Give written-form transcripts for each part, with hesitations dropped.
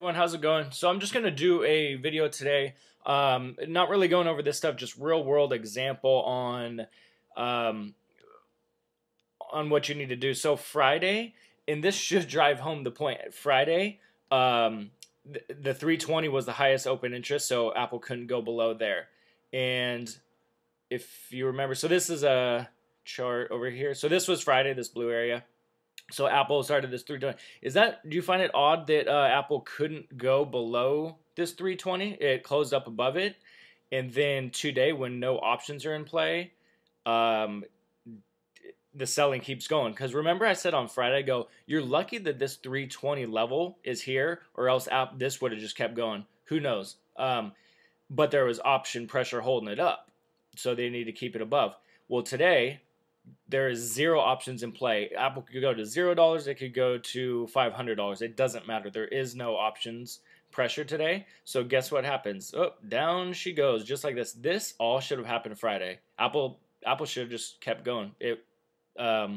Everyone, how's it going? So I'm just gonna do a video today. Not really going over this stuff, just real world example um, on what you need to do. So Friday, and this should drive home the point. Friday, the 320 was the highest open interest, so Apple couldn't go below there. And if you remember, so this is a chart over here. So this was Friday, this blue area. So Apple started this 320. Do you find it odd that Apple couldn't go below this 320? It closed up above it. And then today, when no options are in play, um, the selling keeps going. Because remember I said on Friday, you're lucky that this 320 level is here, or else this would have just kept going. Who knows? But there was option pressure holding it up. So they need to keep it above. Well, today, there is zero options in play. Apple could go to $0. It could go to $500. It doesn't matter. There is no options pressure today. So guess what happens? Oh, down she goes, just like this. This all should have happened Friday. Apple should have just kept going. I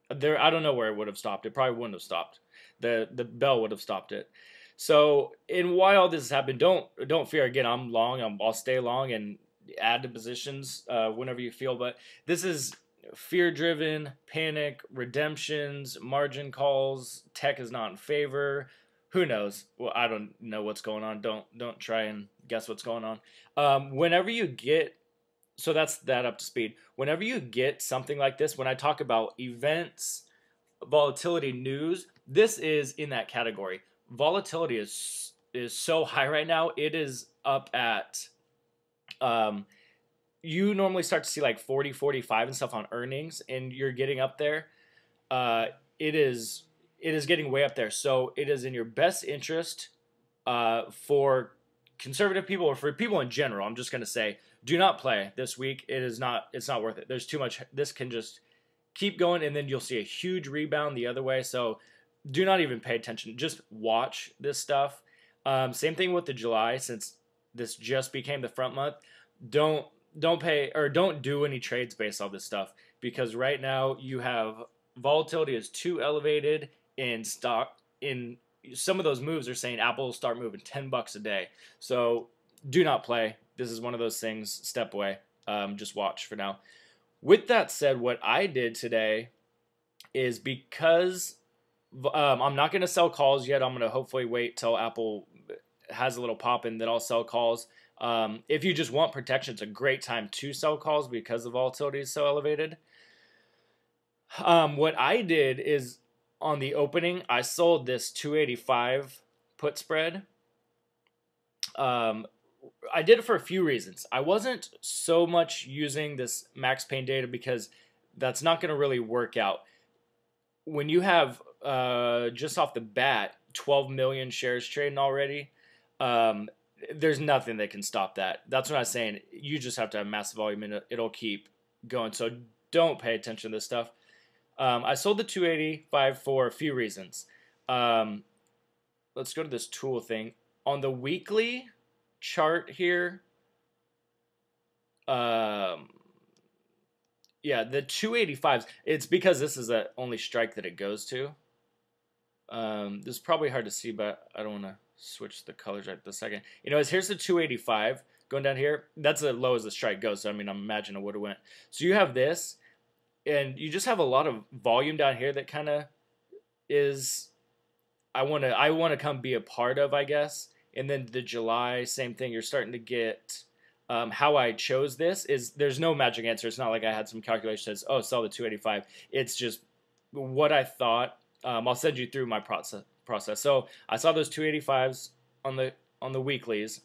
don't know where it would have stopped. It probably wouldn't have stopped. The bell would have stopped it. So, and why all this has happened? Don't fear. Again, I'm long. I'll stay long and add to positions whenever you feel. But this is fear-driven, panic, redemptions, margin calls. Tech is not in favor. Who knows? Well, I don't know what's going on. Don't try and guess what's going on. Whenever you get So that's that up to speed. Whenever you get something like this, when I talk about events, volatility news, this is in that category. Volatility is so high right now. It is up at you normally start to see like 40, 45 and stuff on earnings, and you're getting up there. It is getting way up there. So it is in your best interest for conservative people or for people in general. I'm just going to say, do not play this week. It's not worth it. There's too much. This can just keep going, and then you'll see a huge rebound the other way. So do not even pay attention. Just watch this stuff. Same thing with the July, since this just became the front month. Don't do any trades based off this stuff, because right now you have volatility is too elevated in stock. In some of those moves are saying Apple will start moving $10 a day. So do not play. This is one of those things. Step away. Just watch for now. With that said, what I did today is, because I'm not going to sell calls yet. I'm going to hopefully wait till Apple has a little pop in, then I'll sell calls. If you just want protection, it's a great time to sell calls because the volatility is so elevated. What I did is, on the opening, I sold this 285 put spread. I did it for a few reasons. I wasn't so much using this Max Pain data because that's not going to really work out. When you have, just off the bat, 12 million shares trading already, there's nothing that can stop that. That's what I was saying. You just have to have massive volume and it'll keep going. So don't pay attention to this stuff. I sold the 285 for a few reasons. Let's go to this tool thing. On the weekly chart here, yeah, the 285s, it's because this is the only strike that it goes to. This is probably hard to see, but I don't want to switch the colors right this second. Here's the 285 going down here. That's as low as the strike goes. So, I mean, I'm imagining it would have went. So you have this, and you just have a lot of volume down here that kind of is, I want to come be a part of, I guess. And then the July, same thing. You're starting to get, how I chose this is, there's no magic answer. It's not like I had some calculation that says, oh, sell the 285. It's just what I thought. I'll send you through my process. So I saw those 285s on the weeklies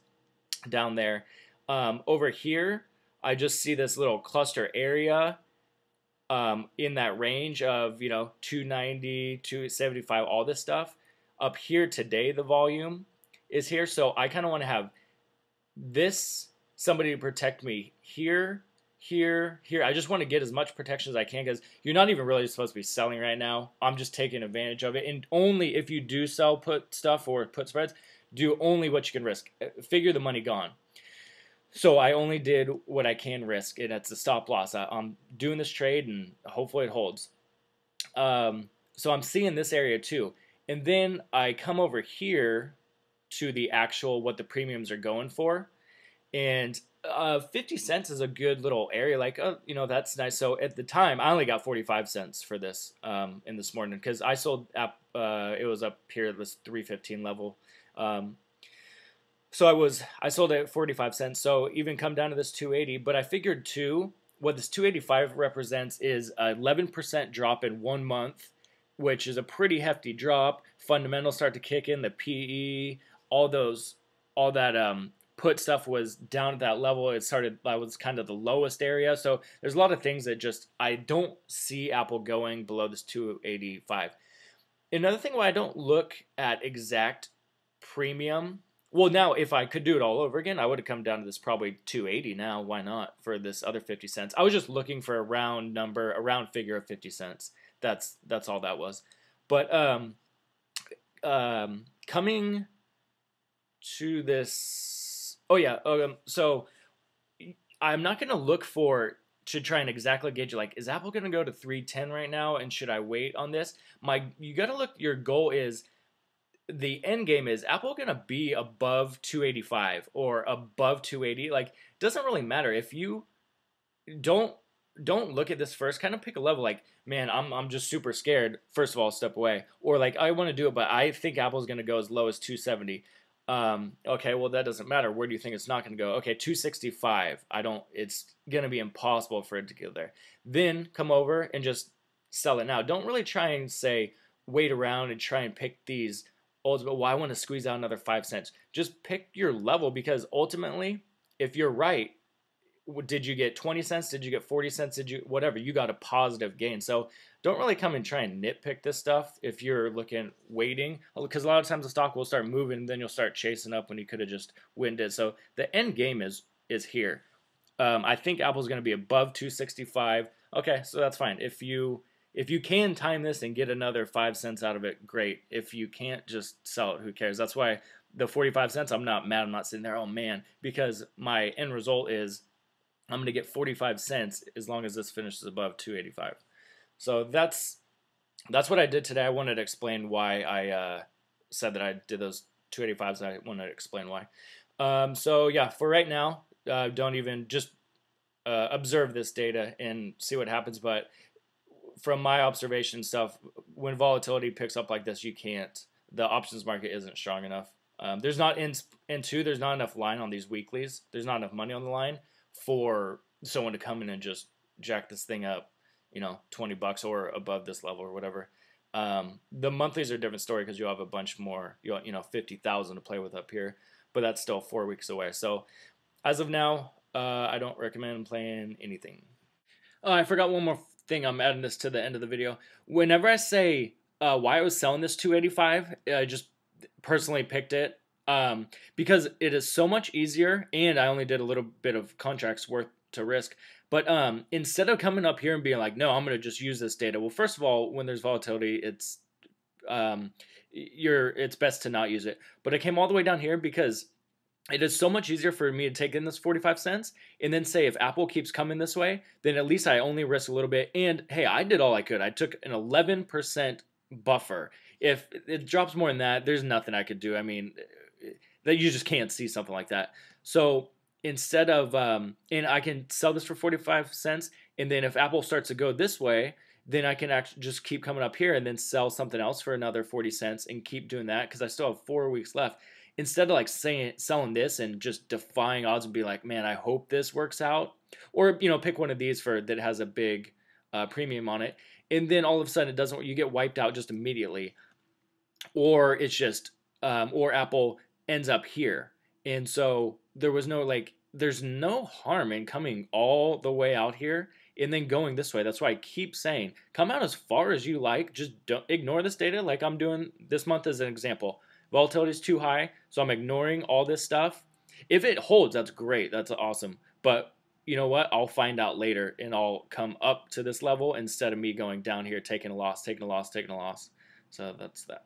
down there. Over here, I just see this little cluster area in that range of 290, 275, all this stuff. Up here today, the volume is here, so I kind of want to have this, somebody to protect me here. I just want to get as much protection as I can, because you're not even really supposed to be selling right now. I'm just taking advantage of it. And only if you do sell put stuff or put spreads, do only what you can risk. Figure the money gone. So I only did what I can risk, and it's a stop loss. I'm doing this trade, and hopefully it holds. So I'm seeing this area too. And then I come over here to the actual what the premiums are going for. And 50 cents is a good little area. Like, oh, you know, that's nice. So at the time, I only got 45 cents for this in this morning because I sold it was up here at this 315 level. So I sold it at 45 cents. So even come down to this 280. But I figured too, what this 285 represents is an 11% drop in 1 month, which is a pretty hefty drop. Fundamentals start to kick in, the PE, all that put stuff was down at that level. That was kind of the lowest area. So there's a lot of things that just, I don't see Apple going below this 285. Another thing why I don't look at exact premium, well, now if I could do it all over again, I would have come down to this probably 280 now. Why not for this other 50 cents? I was just looking for a round number, a round figure of 50 cents. That's all that was. But coming to this, oh yeah, so I'm not gonna look to try and exactly gauge like, is Apple gonna go to 310 right now, and should I wait on this? You gotta look. Your goal is, the end game is Apple gonna be above 285 or above 280. Like, doesn't really matter if you don't look at this first. Kind of pick a level like, man, I'm just super scared. First of all, step away. Or like, I want to do it, but I think Apple's gonna go as low as 270. Okay, well that doesn't matter. Where do you think it's not gonna go? Okay, 265. It's gonna be impossible for it to go there. Then come over and just sell it now. Don't really try and say wait around and try and pick these ultimate. Well, I want to squeeze out another 5 cents. Just pick your level, because ultimately, if you're right, did you get 20 cents? Did you get 40 cents? Did you whatever? You got a positive gain. So don't really come and try and nitpick this stuff if you're waiting, because a lot of times the stock will start moving and then you'll start chasing up when you could have just winned it. So the end game is here. I think Apple's going to be above 265. Okay, so that's fine. If you can time this and get another 5 cents out of it, great. If you can't, just sell it. Who cares? That's why the 45 cents, I'm not mad. I'm not sitting there, oh man, because my end result is I'm going to get 45 cents as long as this finishes above 285. So that's what I did today. I wanted to explain why I said that I did those 285s. I wanted to explain why. So yeah, for right now, don't even, just observe this data and see what happens. But from my observation stuff, when volatility picks up like this, the options market isn't strong enough. There's not there's not enough line on these weeklies. There's not enough money on the line for someone to come in and just jack this thing up, $20 or above this level or whatever. The monthlies are a different story because you'll have a bunch more, 50,000 to play with up here, but that's still 4 weeks away. So as of now, I don't recommend playing anything. I forgot one more thing. I'm adding this to the end of the video. Whenever I say why I was selling this 285, I just personally picked it because it is so much easier, and I only did a little bit of contracts worth to risk. But instead of coming up here and being like, no, I'm going to just use this data. Well, first of all, when there's volatility, it's best to not use it. But I came all the way down here because it is so much easier for me to take in this 45 cents and then say if Apple keeps coming this way, then at least I only risk a little bit. And hey, I did all I could. I took an 11% buffer. If it drops more than that, there's nothing I could do. I mean, that you just can't see something like that. So instead of, and I can sell this for 45 cents. And then if Apple starts to go this way, then I can actually just keep coming up here and then sell something else for another 40 cents and keep doing that because I still have 4 weeks left. Instead of selling this and just defying odds and be like, man, I hope this works out. Or, pick one of these that has a big premium on it. And then all of a sudden it doesn't, you get wiped out just immediately. Or it's just, or Apple ends up here. And so there's no harm in coming all the way out here and then going this way. That's why I keep saying, come out as far as you like. Just don't ignore this data like I'm doing this month as an example. Volatility is too high, so I'm ignoring all this stuff. If it holds, that's great. That's awesome. But you know what? I'll find out later, and I'll come up to this level instead of me going down here, taking a loss. So that's that.